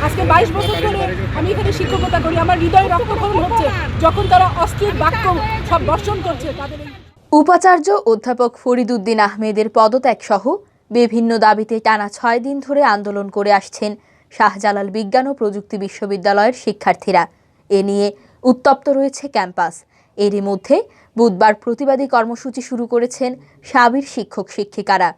আজকে 22 বছর ধরে আমি এখানে শিক্ষকতা করি। আমার হৃদয় রক্তক্ষরণ হচ্ছে যখন তারা অস্থির বাক্য সব বর্ষণ করছে তাদের। উপাচার্য অধ্যাপক ফরিদ উদ্দিন আহমেদের পদত্যাগ সহ বিভিন্ন দাবিতে টানা 6 দিন ধরে আন্দোলন করে আসছেন শাহজালাল বিজ্ঞান ও প্রযুক্তি বিশ্ববিদ্যালয়ের শিক্ষার্থীরা। এ নিয়ে উত্তপ্ত রয়েছে ক্যাম্পাস। এরই মধ্যে বুধবার প্রতিবাদী কর্মসূচি শুরু করেছেন শাবির শিক্ষক শিক্ষিকারা।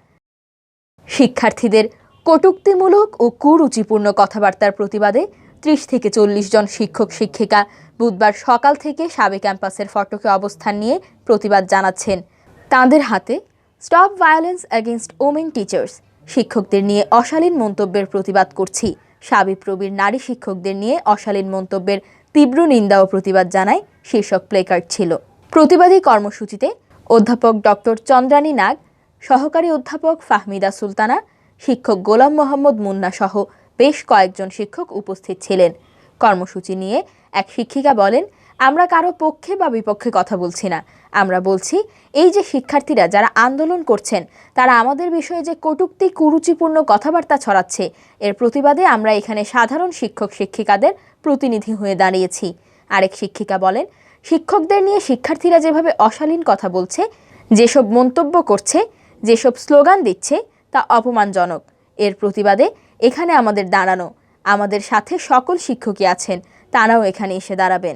শিক্ষার্থীদের কটূক্তিমূলক ও কুরুচিপূর্ণ কথাবার্তার প্রতিবাদে 30 থেকে 40 জন শিক্ষক শিক্ষিকা বুধবার সকাল থেকে শাবি ক্যাম্পাসের ফটকে অবস্থান নিয়ে প্রতিবাদ জানাচ্ছেন। তাঁদের হাতে stop violence against women teachers, শিক্ষকদের নিয়ে অশালীন মন্তব্যের প্রতিবাদ করছি, শাবি প্রবীর নারী শিক্ষকদের নিয়ে অশালীন মন্তব্যের তীব্র নিন্দা ও প্রতিবাদ জানায় শীর্ষক প্লেকার্ড ছিল। প্রতিবাদী কর্মসূচিতে অধ্যাপক ডক্টর চন্দ্রানী নাগ, সহকারী অধ্যাপক ফাহমিদা সুলতানা, শিক্ষক গোলাম মোহাম্মদ মুন্না সহ বেশ কয়েকজন শিক্ষক উপস্থিত ছিলেন। কর্মসূচি নিয়ে এক শিক্ষিকা বলেন, আমরা কারো পক্ষে বা বিপক্ষে কথা বলছি না, আমরা বলছি এই যে শিক্ষার্থীরা যারা আন্দোলন করছেন তারা আমাদের বিষয়ে যে কটূক্তি কুরুচিপূর্ণ কথাবার্তা ছড়াচ্ছে এর প্রতিবাদে আমরা এখানে সাধারণ শিক্ষক শিক্ষিকাদের প্রতিনিধি হয়ে দাঁড়িয়েছি। আরেক শিক্ষিকা বলেন, শিক্ষকদের নিয়ে শিক্ষার্থীরা যেভাবে অশালীন কথা বলছে, যেসব মন্তব্য করছে, যেসব স্লোগান দিচ্ছে তা অপমানজনক। এর প্রতিবাদে এখানে আমাদের দাঁড়ানো, আমাদের সাথে সকল শিক্ষকই আছেন, তারাও এখানে এসে দাঁড়াবেন।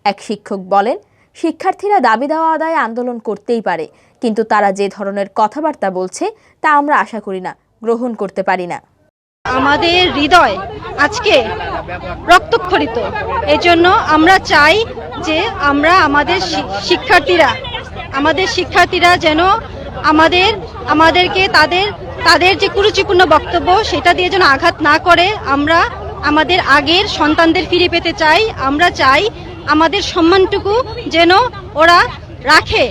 এক শিক্ষক বলেন, শিক্ষার্থীরা দাবি দেওয়া আদায়ে আন্দোলন করতেই পারে, কিন্তু তারা যে ধরনের কথাবার্তা বলছে তা আমরা আশা করি না, গ্রহণ করতে পারি না। আমাদের হৃদয় আজকে রক্তক্ষরিত। এজন্য আমরা চাই যে আমাদের শিক্ষার্থীরা যেন আমাদেরকে তাদের যে কুরুচিপূর্ণ বক্তব্য সেটা দিয়ে যেন আঘাত না করে। আমরা আমাদের আগের সন্তানদের ফিরে পেতে চাই। আমরা চাই আমাদের সম্মানটুকু যেন ওরা রাখে।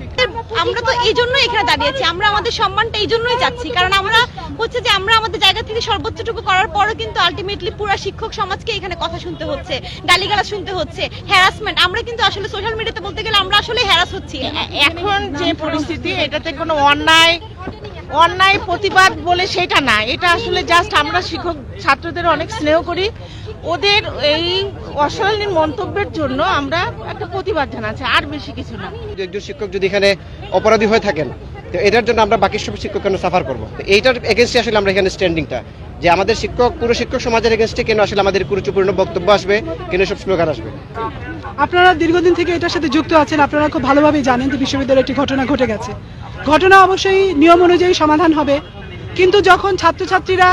আমরা তো এই জন্যই এখানে দাঁড়িয়েছি, আমরা আমাদের সম্মানটা এই জন্যই চাচ্ছি, কারণ আমরা হচ্ছে যে আমরা আমাদের জায়গা থেকে সর্বোচ্চটুকু করার পরও কিন্তু আলটিমেটলি পুরো শিক্ষক সমাজকে এখানে কথা শুনতে হচ্ছে, গালিগালাজ শুনতে হচ্ছে, হ্যারাসমেন্ট। আমরা কিন্তু আসলে সোশ্যাল মিডিয়াতে বলতে গেলে আমরা আসলে হ্যারাস হচ্ছি। এখন যে পরিস্থিতি, এটাতে কোনো অন্যায় প্রতিবাদ বলে সেটা না, এটা আসলে জাস্ট আমরা শিক্ষক ছাত্রদের অনেক স্নেহ করি, ওদের এই অশালীন মন্তব্যের জন্য আমরা একটা প্রতিবাদ জানাচ্ছি, আর বেশি কিছু না। একজন শিক্ষক যদি এখানে অপরাধী হয়ে থাকেন, তো এটার জন্য আমরা বাকি সব শিক্ষক কেন সাফার করবো? এইটার এগেনস্টে আসলে আমরা এখানে স্ট্যান্ডিংটা, যে আমাদের পুরো শিক্ষক সমাজের এগেনস্টে কেন আসলে আমাদের কুরুচিপূর্ণ বক্তব্য আসবে, কেন সব স্লোগান আসবে। আপনারা দীর্ঘদিন থেকে এটার সাথে যুক্ত আছেন, আপনারা খুব ভালোভাবেই জানেন যে বিশ্ববিদ্যালয়ে একটি ঘটনা ঘটে গেছে। ঘটনা অবশ্যই নিয়ম অনুযায়ী সমাধান হবে, কিন্তু যখন ছাত্রছাত্রীরা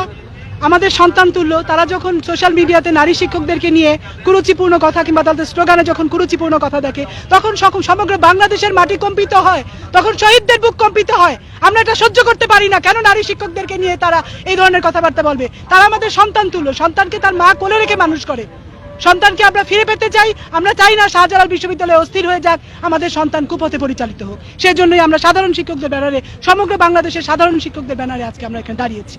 আমাদের সন্তান তুল্য, তারা যখন সোশ্যাল মিডিয়াতে নারী শিক্ষকদেরকে নিয়ে কুরুচিপূর্ণ কথা কিংবা তাদের স্লোগানে যখন কুরুচিপূর্ণ কথা দেখে, তখন সমগ্র বাংলাদেশের মাটি কম্পিত হয়, তখন শহীদদের বুক কম্পিত হয়। আমরা এটা সহ্য করতে পারি না। কেন নারী শিক্ষকদেরকে নিয়ে তারা এই ধরনের কথাবার্তা বলবে? তারা আমাদের সন্তান তুল্য, সন্তানকে তার মা কোলে রেখে মানুষ করে। সন্তানকে আমরা ফিরে পেতে চাই। আমরা চাই না শাহজালাল বিশ্ববিদ্যালয়ে অস্থির হয়ে যাক, আমাদের সন্তান কুপথে পরিচালিত হোক। সেজন্যই আমরা সাধারণ শিক্ষকদের ব্যানারে, সমগ্র বাংলাদেশের সাধারণ শিক্ষকদের ব্যানারে আজকে আমরা এখানে দাঁড়িয়েছি।